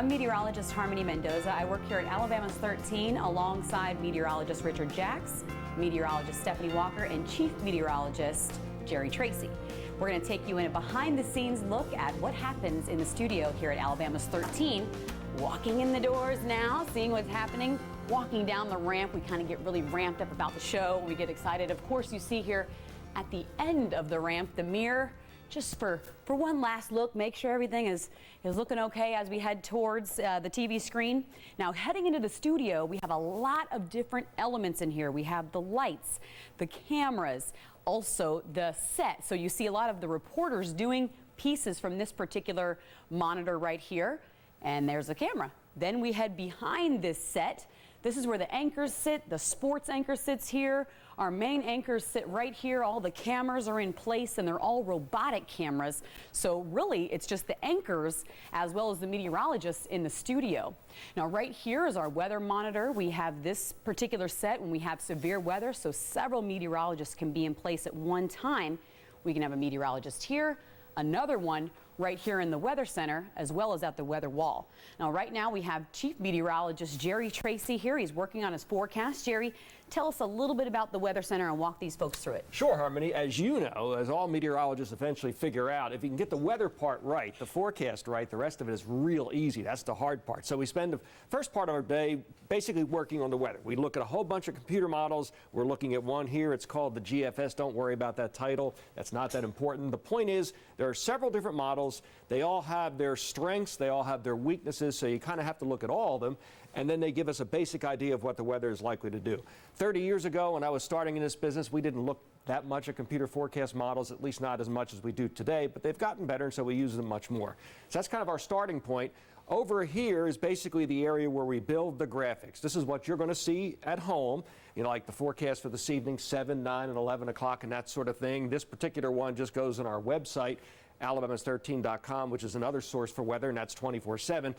I'm meteorologist Harmony Mendoza. I work here at Alabama's 13 alongside meteorologist Richard Jacks, meteorologist Stephanie Walker, and chief meteorologist Jerry Tracy. We're going to take you in a behind-the-scenes look at what happens in the studio here at Alabama's 13. Walking in the doors now, seeing what's happening, walking down the ramp. We kind of get really ramped up about the show. We get excited. Of course, you see here at the end of the ramp, the mirror, just for one last look, make sure everything is looking okay as we head towards the TV screen. Now, heading into the studio, we have a lot of different elements in here. We have the lights, the cameras, also the set. So you see a lot of the reporters doing pieces from this particular monitor right here, and there's the camera. Then we head behind this set. This is where the anchors sit. The sports anchor sits here. Our main anchors sit right here. All the cameras are in place, and they're all robotic cameras. So really, it's just the anchors as well as the meteorologists in the studio. Now, right here is our weather monitor. We have this particular set when we have severe weather, so several meteorologists can be in place at one time. We can have a meteorologist here, another one right here in the Weather Center, as well as at the weather wall. Now, right now we have Chief Meteorologist Jerry Tracy here. He's working on his forecast. Jerry, tell us a little bit about the Weather Center and walk these folks through it. Sure, Harmony. As you know, as all meteorologists eventually figure out, if you can get the weather part right, the forecast right, the rest of it is real easy. That's the hard part. So we spend the first part of our day basically working on the weather. We look at a whole bunch of computer models. We're looking at one here. It's called the GFS. Don't worry about that title. That's not that important. The point is, there are several different models. They all have their strengths. They all have their weaknesses. So you kind of have to look at all of them. And then they give us a basic idea of what the weather is likely to do. 30 years ago, when I was starting in this business, we didn't look that much at computer forecast models, at least not as much as we do today, but they've gotten better, and so we use them much more. So that's kind of our starting point. Over here is basically the area where we build the graphics. This is what you're going to see at home, you know, like the forecast for this evening, 7, 9, and 11 o'clock, and that sort of thing. This particular one just goes on our website, alabamas13.com, which is another source for weather, and that's 24/7.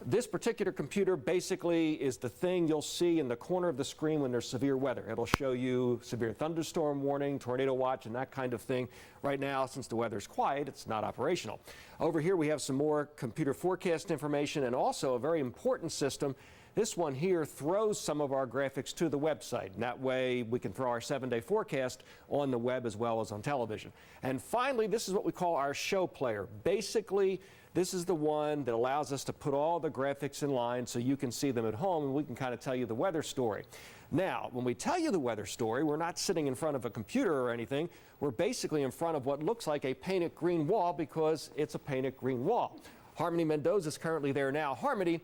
This particular computer basically is the thing you'll see in the corner of the screen when there's severe weather. It'll show you severe thunderstorm warning, tornado watch, and that kind of thing. Right now, since the weather's quiet, it's not operational. Over here, we have some more computer forecast information and also a very important system. This one here throws some of our graphics to the website. And that way, we can throw our 7-day forecast on the web as well as on television. And finally, this is what we call our show player. Basically, this is the one that allows us to put all the graphics in line so you can see them at home, and we can kind of tell you the weather story. Now, when we tell you the weather story, we're not sitting in front of a computer or anything. We're basically in front of what looks like a painted green wall because it's a painted green wall. Harmony Mendoza is currently there now. Harmony,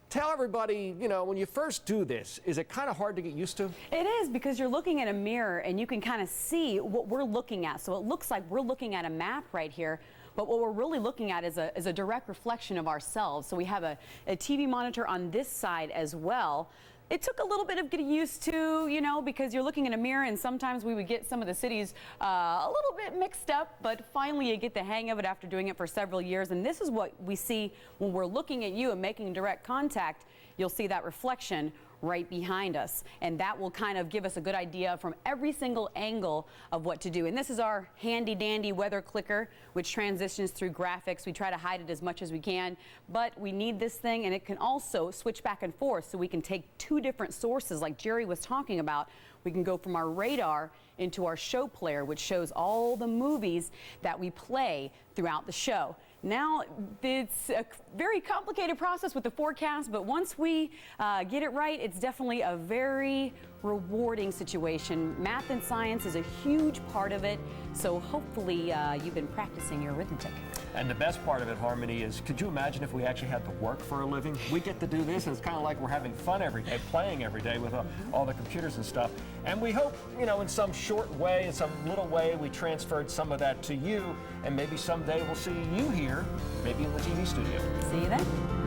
tell everybody, you know, when you first do this, is it kind of hard to get used to? It is, because you're looking at a mirror and you can kind of see what we're looking at. So it looks like we're looking at a map right here, but what we're really looking at is a direct reflection of ourselves. So we have a TV monitor on this side as well. It took a little bit of getting used to, you know, because you're looking in a mirror, and sometimes we would get some of the cities a little bit mixed up, but finally you get the hang of it after doing it for several years. And this is what we see when we're looking at you and making direct contact. You'll see that reflection right behind us, and that will kind of give us a good idea from every single angle of what to do. And this is our handy dandy weather clicker, which transitions through graphics. We try to hide it as much as we can, but we need this thing, and it can also switch back and forth, so we can take two different sources like Jerry was talking about. We can go from our radar into our show player, which shows all the movies that we play throughout the show. Now, it's a very complicated process with the forecast, but once we get it right, it's definitely a very rewarding situation. Math and science is a huge part of it, so hopefully you've been practicing your arithmetic. And the best part of it, Harmony, is could you imagine if we actually had to work for a living? We get to do this, and it's kind of like we're having fun every day, playing every day with all the computers and stuff. And we hope, you know, in some short way, in some little way, we transferred some of that to you, and maybe someday we'll see you here, maybe in the TV studio. See you then.